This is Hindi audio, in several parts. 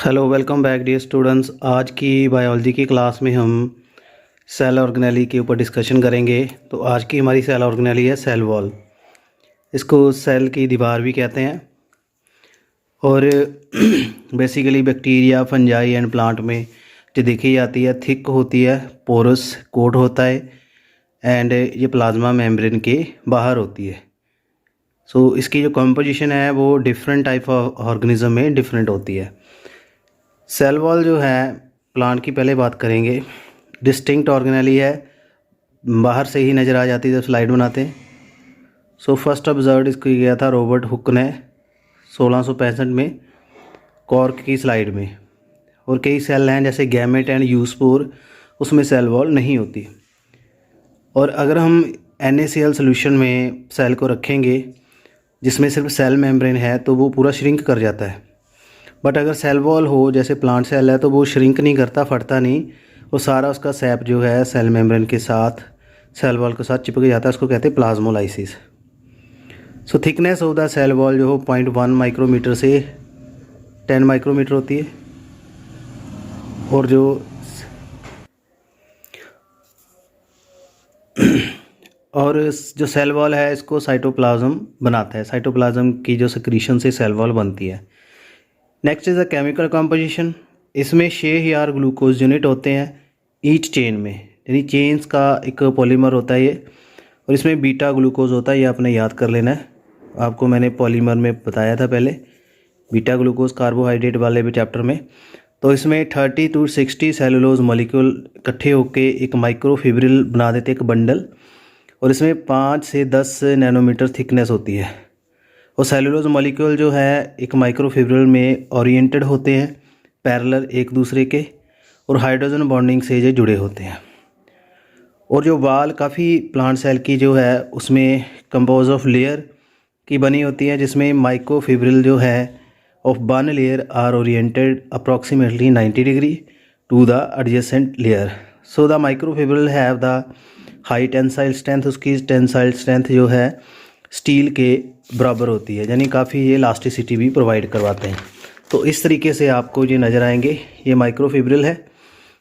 Hello welcome back dear students. आज की बायोलॉजी की क्लास में हम सेल ऑर्गेनेली के ऊपर डिस्कशन करेंगे। तो आज की हमारी सेल ऑर्गेनेली है सेल वॉल। इसको सेल की दीवार भी कहते हैं। और basically bacteria, fungi and plant में जो देखी जाती है थिक होती है, पोरस कोट होता है एंड ये प्लाज्मा मेम्ब्रेन के बाहर होती है। सो इसकी जो कंपोजिशन है वो डिफरेंट टाइप ऑफ ऑर्गेनिज्म में डिफरेंट होती है। सेल वॉल जो है प्लांट की पहले बात करेंगे। डिस्टिंक्ट ऑर्गेनेली है, बाहर से ही नज़र आ जाती है जब स्लाइड बनाते हैं। सो फर्स्ट ऑब्जर्व इसको किया था रॉबर्ट हुक ने 1665 में कॉर्क की स्लाइड में। और कई सेल हैं जैसे गैमेट एंड यूस्पोर, उसमें सेल वॉल नहीं होती। और अगर हम NaCl सोल्यूशन में सेल को रखेंगे जिसमें सिर्फ सेल मेम्ब्रेन है तो वो पूरा श्रिंक कर जाता है। बट अगर सेल वॉल हो जैसे प्लांट सेल है तो वो श्रिंक नहीं करता, फटता नहीं, वो सारा उसका सैप जो है सेल मेम्ब्रेन के साथ सेल वॉल के साथ चिपक जाता है। उसको कहते हैं plasmolysis. So thickness of the cell wall जो हो 0.1 माइक्रोमीटर से 10 माइक्रोमीटर होती है। और जो सेल वॉल है इसको साइटोप्लाज्म बनाता है। साइटोप्लाज्म की जो सिक्रीशन से सेल वॉल बनती है। Next is the chemical composition. इसमें 6000 ग्लूकोज यूनिट होते हैं ईच चेन में, यानी चेन्स का एक पॉलीमर होता है ये। और इसमें बीटा ग्लूकोज होता है, ये आपने याद कर लेना है। आपको मैंने पॉलीमर में बताया था पहले, बीटा ग्लूकोज कार्बोहाइड्रेट वाले भी चैप्टर में। तो इसमें 30 to 60 सेलुलोज मॉलिक्यूल इकट्ठे होकर एक माइक्रोफिब्रिल बना देते एक बंडल। और इसमें 5 से 10 नैनोमीटर थिकनेस होती है। और सेलुलोज मॉलिक्यूल जो है एक माइक्रोफिब्रिल में ओरिएंटेड होते हैं पैरेलल एक दूसरे के, और हाइड्रोजन बॉन्डिंग से ये जुड़े होते हैं। और जो वाल काफ़ी प्लांट सेल की जो है उसमें कंपोज ऑफ लेयर की बनी होती है, जिसमें माइक्रोफिब्रिल जो है of one layer are oriented approximately 90 degree to the adjacent layer. So the microfibril have the high tensile strength. उसकी टेंसाइल स्ट्रेंथ जो है स्टील के बराबर होती है, यानी काफ़ी ये इलास्टिसिटी भी प्रोवाइड करवाते हैं। तो इस तरीके से आपको ये नज़र आएंगे। ये माइक्रोफिब्रिल है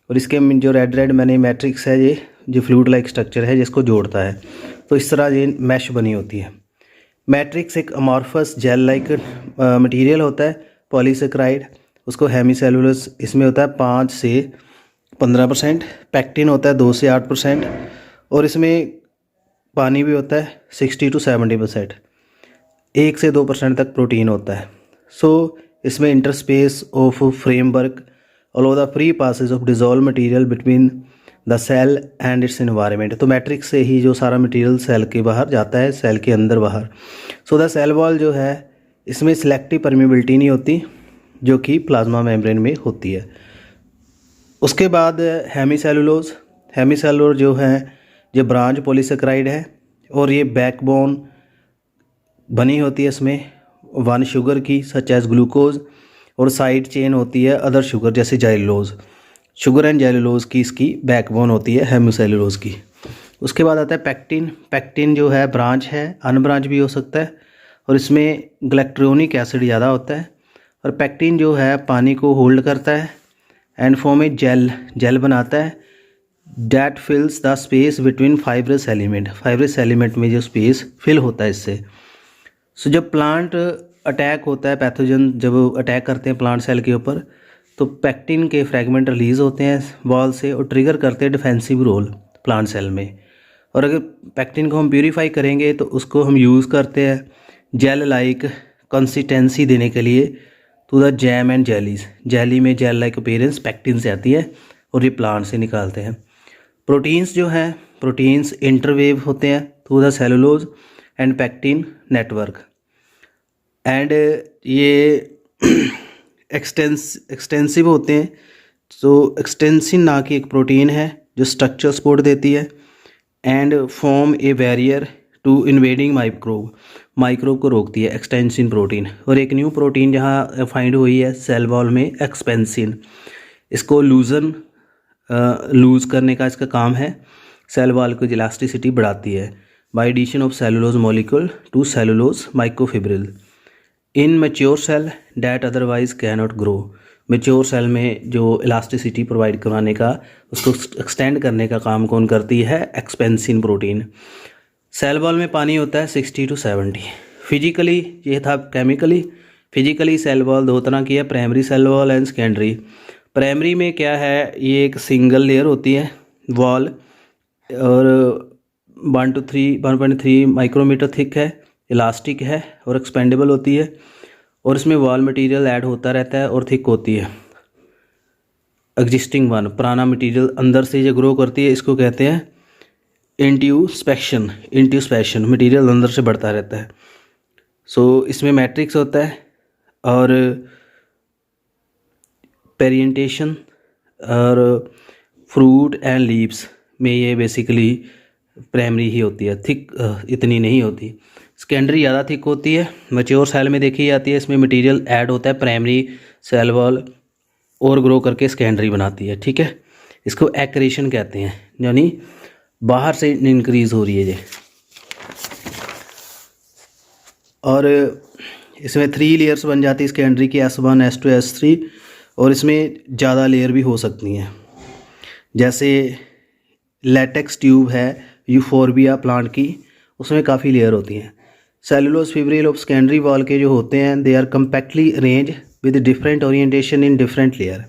और इसके जो रेड मैंने मैट्रिक्स है, ये जो फ्लूइड लाइक स्ट्रक्चर है जिसको जोड़ता है। तो इस तरह ये मैश बनी होती है। मैट्रिक्स एक अमॉर्फस जेल लाइक मटेरियल होता है, पॉलीसेकेराइड। उसको हेमीसेलुलोज इसमें होता है 5 से 15%। पैक्टिन होता है 2 से 8%। और इसमें पानी भी होता है 60 to 70%। 1 से 2% तक प्रोटीन होता है। सो इसमें interspace of framework allow the free passage of dissolve material between the cell and its environment. तो मैट्रिक्स से ही जो सारा मटेरियल सेल के बाहर जाता है, सेल के अंदर बाहर। सो द सेल वॉल जो है इसमें सिलेक्टिव परमिबिलिटी नहीं होती जो कि प्लाज्मा मेम्ब्रेन में होती है। उसके बाद हेमीसेलुलोज। हेमीसेलुलोज जो है ये ब्रांच पॉलीसेकेराइड है और ये बैकबोन बनी होती है इसमें वन शुगर की सच एज ग्लूकोज, और साइड चेन होती है अदर शुगर जैसे जाइलोज। शुगर एंड जाइलोज की इसकी बैकबोन होती है हेमीसेलुलोज की। उसके बाद आता है पैक्टिन। पैक्टिन जो है ब्रांच है, अनब्रांच भी हो सकता है, और इसमें ग्लैक्ट्रोनिक एसिड ज़्यादा होता है। और पैक्टिन जो है पानी को होल्ड करता है एंड फॉर्म ए जेल बनाता है that फिल्स the space between fibrous element. Fibrous element में जो स्पेस फिल होता है इससे। सो जब प्लांट अटैक होता है, पैथोजन जब अटैक करते हैं प्लांट सेल के ऊपर, तो पैक्टिन के फ्रैगमेंट रिलीज़ होते हैं वॉल से और ट्रिगर करते हैं डिफेंसिव रोल प्लांट सेल में। और अगर पैक्टिन को हम प्यूरीफाई करेंगे तो उसको हम यूज़ करते हैं जेल लाइक कंसिस्टेंसी देने के लिए to the jam and jellies. Jelly में जेल लाइक अपीयरेंस पैक्टिन से आती है और ये प्लांट से निकालते हैं। प्रोटीन्स जो हैं, प्रोटीन्स इंटरवेव होते हैं through the cellulose and pectin network. And ये एक्सटेंसिव होते हैं। तो एक्सटेंसिन ना की एक प्रोटीन है जो स्ट्रक्चर सपोर्ट देती है and form a barrier to invading microbe को रोकती है, एक्सटेंसिन प्रोटीन। और एक न्यू प्रोटीन जहाँ फाइंड हुई है सेल वॉल में, एक्सपेंसिन। इसको लूज़ करने का इसका काम है। सेल वॉल की इलास्टिसिटी बढ़ाती है by addition of cellulose molecule to cellulose microfibril in mature cell that otherwise cannot grow. Mature cell में जो इलास्टिसिटी प्रोवाइड करवाने का, उसको एक्सटेंड करने का काम कौन करती है? एक्सपेंसिन प्रोटीन। सेल वॉल में पानी होता है 60 to 70। फिजिकली ये था केमिकली। फिजिकली सेल वॉल दो तरह की है, primary cell wall and secondary. Primary में क्या है, ये एक सिंगल लेयर होती है वॉल और 1.3 माइक्रोमीटर थिक है, इलास्टिक है और एक्सपेंडेबल होती है और इसमें वॉल मटेरियल ऐड होता रहता है और थिक होती है। एग्जिस्टिंग पुराना मटेरियल अंदर से जो ग्रो करती है, इसको कहते हैं इंट्यूस्पेक्शन। इंट्यूस्पेक्शन मटेरियल अंदर से बढ़ता रहता है। सो इसमें मैट्रिक्स होता है और पेरिएंटेशन और फ्रूट एंड लीव्स में ये बेसिकली प्राइमरी ही होती है, थिक इतनी नहीं होती। सेकेंडरी ज़्यादा थिक होती है, मैच्योर सेल में देखी जाती है। इसमें मटेरियल ऐड होता है, प्राइमरी सेल वॉल और ग्रो करके सेकेंडरी बनाती है। ठीक है, इसको एक्रेशन कहते हैं, यानी बाहर से इंक्रीज़ हो रही है ये। और इसमें 3 लेयर्स बन जाती है सेकेंडरी की, S1 S2 S3, और इसमें ज़्यादा लेयर भी हो सकती हैं। जैसे लेटेक्स ट्यूब है यूफोर्बिया प्लांट की, उसमें काफ़ी लेयर होती हैं। Cellulose fibril of secondary wall के जो होते हैं, they are compactly arrange with different orientation in different layer.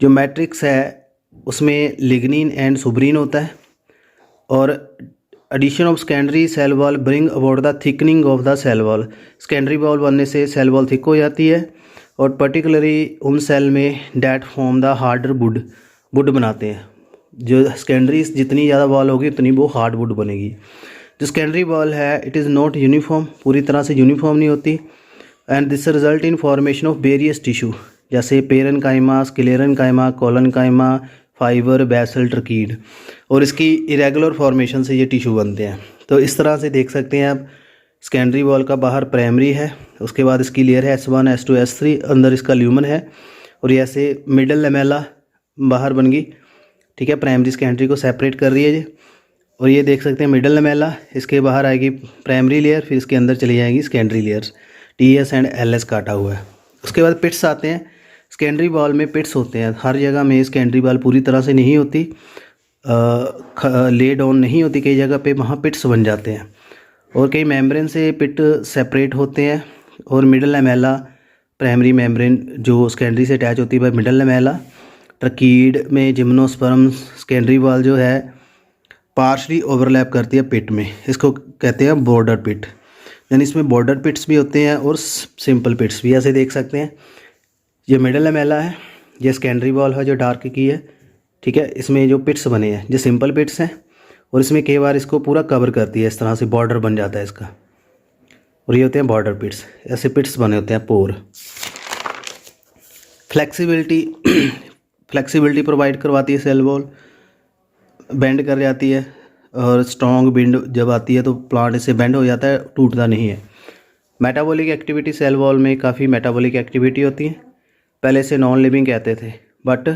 जो मैट्रिक्स है उसमें लिग्निन एंड सुब्रीन होता है और addition of secondary cell wall bring about the thickening of the cell wall. Secondary wall बनने से सेल वॉल थिक हो जाती है और पर्टिकुलरली उन सेल में that form the harder would बनाते हैं। जो सेकेंडरी जितनी ज़्यादा वॉल होगी उतनी वो हार्ड वुड बनेगी। जो सेकेंडरी वॉल है इट इज़ नॉट यूनिफॉर्म, पूरी तरह से यूनिफॉर्म नहीं होती, and this result in formation of various tissue जैसे parenchyma, sclerenchyma, collenchyma, fibre, vessel, tracheid, और इसकी इरेगुलर फॉर्मेशन से ये टिश्यू बनते हैं। तो इस तरह से देख सकते हैं आप, सेकेंडरी वॉल का बाहर प्राइमरी है, उसके बाद इसकी लेयर है S1 S2 S3, अंदर इसका ल्यूमन है और ये ऐसे मिडल लेमेला बाहर बन गई। ठीक है, प्राइमरी सेकेंडरी को सेपरेट कर रही है ये, और ये देख सकते हैं मिडल लेमेला, इसके बाहर आएगी प्राइमरी लेयर, फिर इसके अंदर चली जाएगी secondary layers. TS and LS काटा हुआ है। उसके बाद पिट्स आते हैं। सेकेंडरी वॉल में पिट्स होते हैं, हर जगह में सेकेंडरी वॉल पूरी तरह से नहीं होती, ले डाउन नहीं होती, कई जगह पे वहाँ पिट्स बन जाते हैं और कई मेम्ब्रेन से पिट सेपरेट होते हैं। और मिडल लेमेला प्राइमरी मेम्ब्रेन जो सेकेंडरी से अटैच होती है बाय मिडल लेमेला। ट्रकीड में जिम्नोस्पर्म सेकेंडरी वॉल जो है पार्शली ओवरलैप करती है पिट में, इसको कहते हैं बॉर्डर पिट, यानी इसमें बॉर्डर पिट्स भी होते हैं और सिंपल पिट्स भी। ऐसे देख सकते हैं ये मिडल लेमेला है, ये सेकेंडरी वॉल है जो डार्क की है। ठीक है, इसमें जो पिट्स बने हैं जो सिंपल पिट्स हैं और इसमें कई बार इसको पूरा कवर करती है, इस तरह से बॉर्डर बन जाता है इसका, और ये होते हैं बॉर्डर पिट्स। ऐसे पिट्स बने होते हैं पोर। फ्लेक्सिबिलिटी प्रोवाइड करवाती है सेल वॉल, बेंड कर जाती है और स्ट्रॉन्ग बिंड जब आती है तो प्लांट इससे बेंड हो जाता है, टूटता नहीं है। मेटाबॉलिक एक्टिविटी सेल वॉल में काफ़ी मेटाबॉलिक एक्टिविटी होती है। पहले से नॉन लिविंग कहते थे बट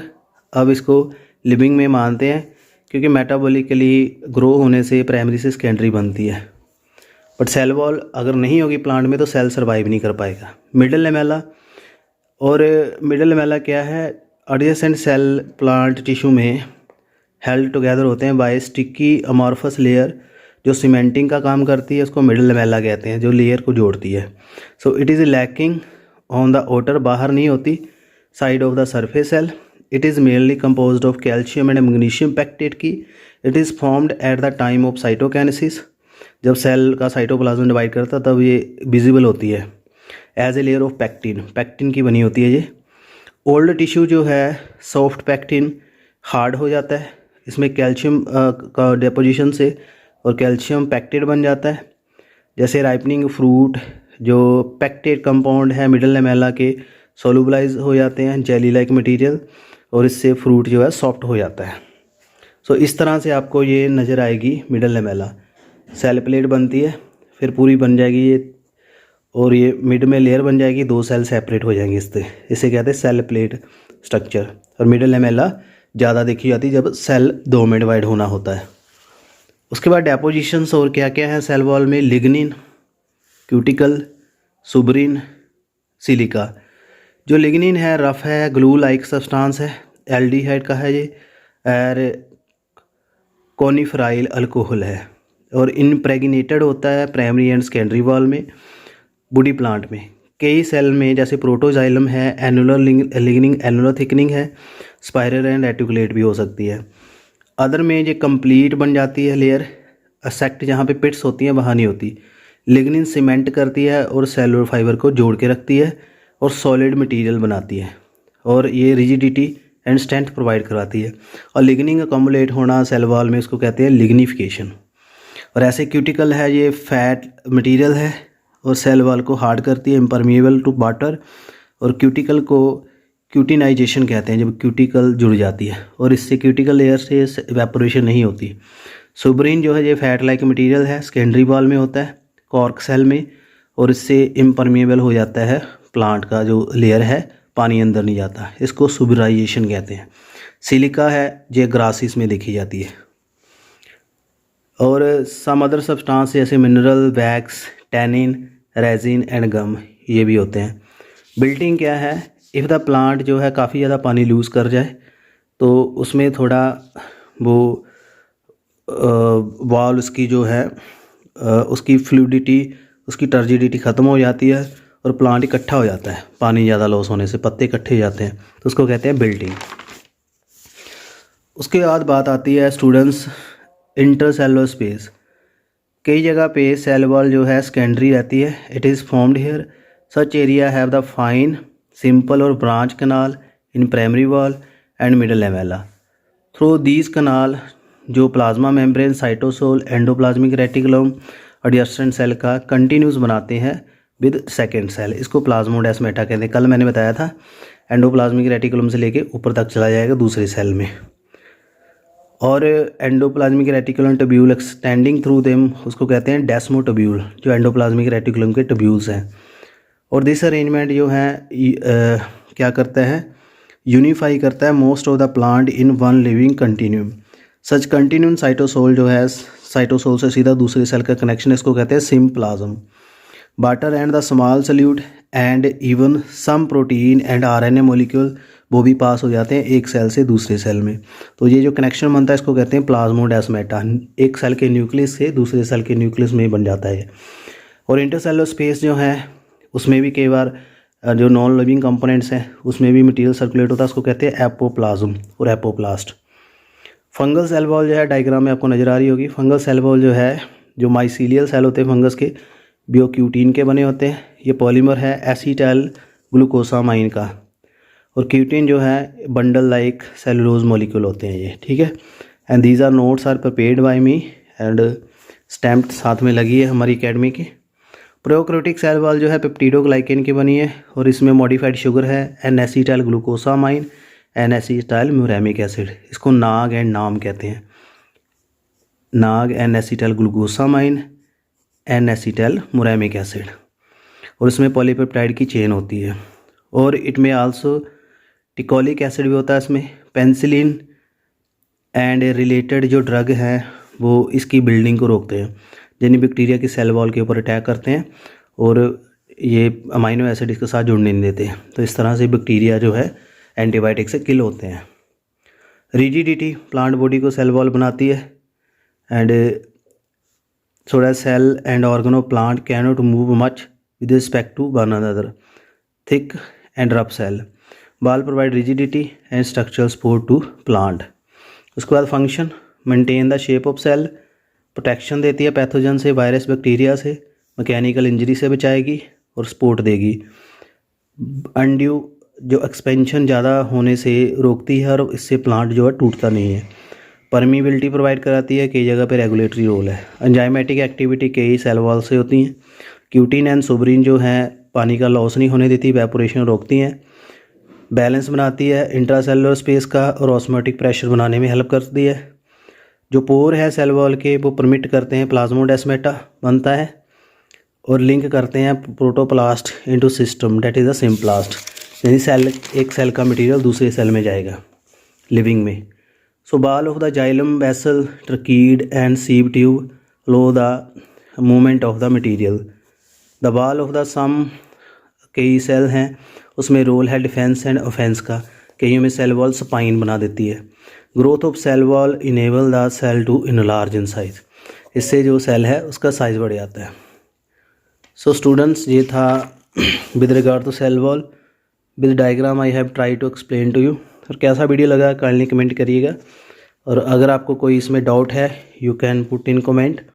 अब इसको लिविंग में मानते हैं क्योंकि मेटाबॉलिकली ग्रो होने से प्राइमरी से सेकेंडरी बनती है। बट सेल वॉल अगर नहीं होगी प्लांट में तो सेल सर्वाइव नहीं कर पाएगा। मिडल लेमेला, और मिडल लेमेला क्या है, एडजेसेंट सेल प्लांट टिश्यू में हेल्ड टुगेदर होते हैं बाय स्टिकी अमॉर्फस लेयर जो सीमेंटिंग का काम करती है, उसको मिडल लेमेला कहते हैं, जो लेयर को जोड़ती है। So it is lacking on the outer, बाहर नहीं होती, side of the surface cell. It is mainly composed of calcium and magnesium pectate की। It is formed at the time of cytokinesis, जब सेल का साइटोप्लाज्म डिवाइड करता तब ये विजिबल होती है as a layer of pectin की बनी होती है ये। ओल्ड टिश्यू जो है सॉफ्ट पैक्टिन हार्ड हो जाता है, इसमें कैल्शियम का डिपोजिशन से और कैल्शियम पैक्टेट बन जाता है। जैसे राइपनिंग फ्रूट जो पैक्टेट कंपाउंड है मिडल लेमेला के सोलुबलाइज हो जाते हैं जेली लाइक मटेरियल, और इससे फ्रूट जो है सॉफ्ट हो जाता है। सो इस तरह से आपको ये नज़र आएगी मिडल लेमेला। सेल प्लेट बनती है, फिर पूरी बन जाएगी ये, और ये मिड में लेयर बन जाएगी, 2 सेल सेपरेट हो जाएंगे इससे, इसे कहते हैं सेल प्लेट स्ट्रक्चर। और मिडल लेमेला ज़्यादा देखी जाती है जब सेल 2 में डिवाइड होना होता है। उसके बाद डेपोजिशंस और क्या क्या हैं सेल वॉल में, लिग्निन, क्यूटिकल, सुब्रिन, सिलिका। जो लिग्निन है रफ है, ग्लू लाइक सब्सटेंस है, एल्डिहाइड का है ये, और कॉनिफराइल अल्कोहल है और इम्प्रेगनेटेड होता है प्राइमरी एंड सेकेंडरी वॉल में बूडी प्लांट में। कई सेल में जैसे प्रोटोजाइलम है, एनुलर लिग्निंग एनुलर थिकनिंग है, स्पाइरल एंड रेटिकुलेट भी हो सकती है। अदर में ये कंप्लीट बन जाती है लेयर, असेक्ट जहाँ पे पिट्स होती हैं वहाँ नहीं होती। लिग्निन सीमेंट करती है और सेलुलर फाइबर को जोड़ के रखती है और सॉलिड मटेरियल बनाती है और ये रिजिडिटी एंड स्ट्रेंथ प्रोवाइड करवाती है। और लिग्निन अकोमुलेट होना सेल वॉल में इसको कहते हैं लिग्निफिकेशन। और ऐसे क्यूटिकल है, ये फैट मटेरियल है और सेल वॉल को हार्ड करती है, इम्परमिएबल टू वाटर। और क्यूटिकल को क्यूटिनाइजेशन कहते हैं जब क्यूटिकल जुड़ जाती है और इससे क्यूटिकल लेयर से इवेपोरेशन नहीं होती। सुब्रीन जो है ये फैट लाइक मटेरियल है, सेकेंडरी वॉल में होता है कॉर्क सेल में और इससे इम्परमिएबल हो जाता है प्लांट का जो लेयर है, पानी अंदर नहीं जाता, इसको सुबराइजेशन कहते हैं। सिलिका है ये ग्रासिस में देखी जाती है। और सम अदर सब्सटेंस जैसे mineral, wax, tannin, resin and gum ये भी होते हैं। बिल्टिंग क्या है, इफ़ द प्लांट जो है काफ़ी ज़्यादा पानी लूज़ कर जाए तो उसमें थोड़ा वो वॉल उसकी जो है उसकी फ्लूइडिटी, उसकी टर्जिडिटी ख़त्म हो जाती है और प्लांट इकट्ठा हो जाता है, पानी ज़्यादा लॉस होने से पत्ते इकट्ठे हो जाते हैं, तो उसको कहते हैं बिल्डिंग। उसके बाद बात आती है स्टूडेंट्स इंटरसेलुलर स्पेस। कई जगह पे सेल वॉल जो है सेकेंडरी रहती है, it is formed here, such area have the fine simple और branch canal in primary wall and middle lamella. Through these canal जो plasma membrane, cytosol, endoplasmic reticulum, adjustant cell का कंटिन्यूस बनाते हैं विद सेकेंड सेल, इसको प्लाज्मोडेस्माटा कहते हैं। कल मैंने बताया था एंडोप्लाज्मिक रेटिकुलम से लेके ऊपर तक चला जाएगा दूसरे सेल में। और endoplasmic reticulum tubule extending through them उसको कहते हैं डेस्मोटब्यूल, जो एंडोप्लाज्मिक रेटिकुलम के टब्यूल्स हैं। और दिस अरेंजमेंट जो है क्या करता है, यूनिफाई करता है most of the plant in one living continuum. Such continuum cytosol जो है, साइटोसोल से सीधा दूसरे सेल का कनेक्शन, इसको कहते हैं symplasm. Water and the small solute and even some protein and RNA molecule वो भी पास हो जाते हैं एक सेल से दूसरे सेल में। तो ये जो कनेक्शन बनता है इसको कहते हैं प्लाज्मोडेस्माटा, एक सेल के न्यूक्लियस से दूसरे सेल के न्यूक्लियस में बन जाता है। और इंटरसेलुलर स्पेस जो है उसमें भी कई बार जो नॉन लिविंग कंपोनेंट्स हैं उसमें भी मटेरियल सर्कुलेट होता है, उसको कहते हैं एपोप्लाज्म और एपोप्लास्ट। फंगल सेल वॉल जो है डायग्राम में आपको नज़र आ रही होगी। फंगल सेल वॉल जो है, जो माइसीलियल सेल होते हैं फंगस के, बियोक्यूटीन के बने होते हैं। ये पॉलीमर है एसीटाइल ग्लूकोसामाइन का। और क्यूटीन जो है बंडल लाइक सेलुलोज मॉलिक्यूल होते हैं ये, ठीक है। And these are notes are prepared by me and stamped साथ में लगी है हमारी एकेडमी की। प्रोकैरियोटिक सेल वॉल जो है पेप्टिडोग्लाइकेन की बनी है और इसमें मॉडिफाइड शुगर है N acetyl glucosamine, N acetyl muramic acid, इसको नाग एंड नाम कहते हैं। NAG N acetyl glucosamine, N acetyl muramic acid. और इसमें पॉलीपेप्टाइड की चेन होती है। और इट में आल्सो टिकोलिक एसिड भी होता है इसमें। पेंसिलिन एंड रिलेटेड जो ड्रग हैं वो इसकी बिल्डिंग को रोकते हैं, यानी बैक्टीरिया की सेल वॉल के ऊपर अटैक करते हैं और ये अमाइनो एसिड इसके साथ जुड़ने नहीं देते। तो इस तरह से बैक्टीरिया जो है एंटीबायोटिक से किल होते हैं। रिजिडिटी प्लांट बॉडी को सेल वॉल बनाती है एंड थोड़ा cell and organ of plant can not move much with respect to one another. Thick and rough cell wall provide rigidity and structural support to plant. उसके बाद function maintain the shape of cell, protection देती है पैथोजन से, वायरस बैक्टीरिया से, मैकेनिकल इंजरी से बचाएगी और सपोर्ट देगी। अनड्यू जो एक्सपेंशन ज़्यादा होने से रोकती है और इससे प्लांट जो है टूटता नहीं है। परमीबिलिटी प्रोवाइड कराती है, कई जगह पे रेगुलेटरी रोल है। एंजाइमेटिक एक्टिविटी कई सेल वॉल से होती हैं। क्यूटिन एंड सुब्रीन जो हैं पानी का लॉस नहीं होने देती, इवेपोरेशन रोकती हैं। बैलेंस बनाती है इंट्रासेलुलर स्पेस का और ऑस्मोटिक प्रेशर बनाने में हेल्प करती है। जो पोर है सेल वॉल के वो परमिट करते हैं प्लाज्मोडेस्माटा बनता है और लिंक करते हैं protoplast into system that is a symplast, यानी सेल एक सेल का मटेरियल दूसरे सेल में जाएगा लिविंग में। So wall of the xylem vessel tracheid and sieve tube allow the movement of the material. The wall of the some कई सेल हैं, उसमें रोल है डिफेंस एंड ऑफेंस का। कईयों में सेल वॉल स्पाइन बना देती है। Growth of cell wall enable the cell to enlarge in size, इससे जो सेल है उसका साइज़ बढ़ जाता है। सो स्टूडेंट्स, ये था with regard to cell wall with diagram I have try to explain to you. और कैसा वीडियो लगा काइंडली कमेंट करिएगा, और अगर आपको कोई इसमें डाउट है you can put in comment.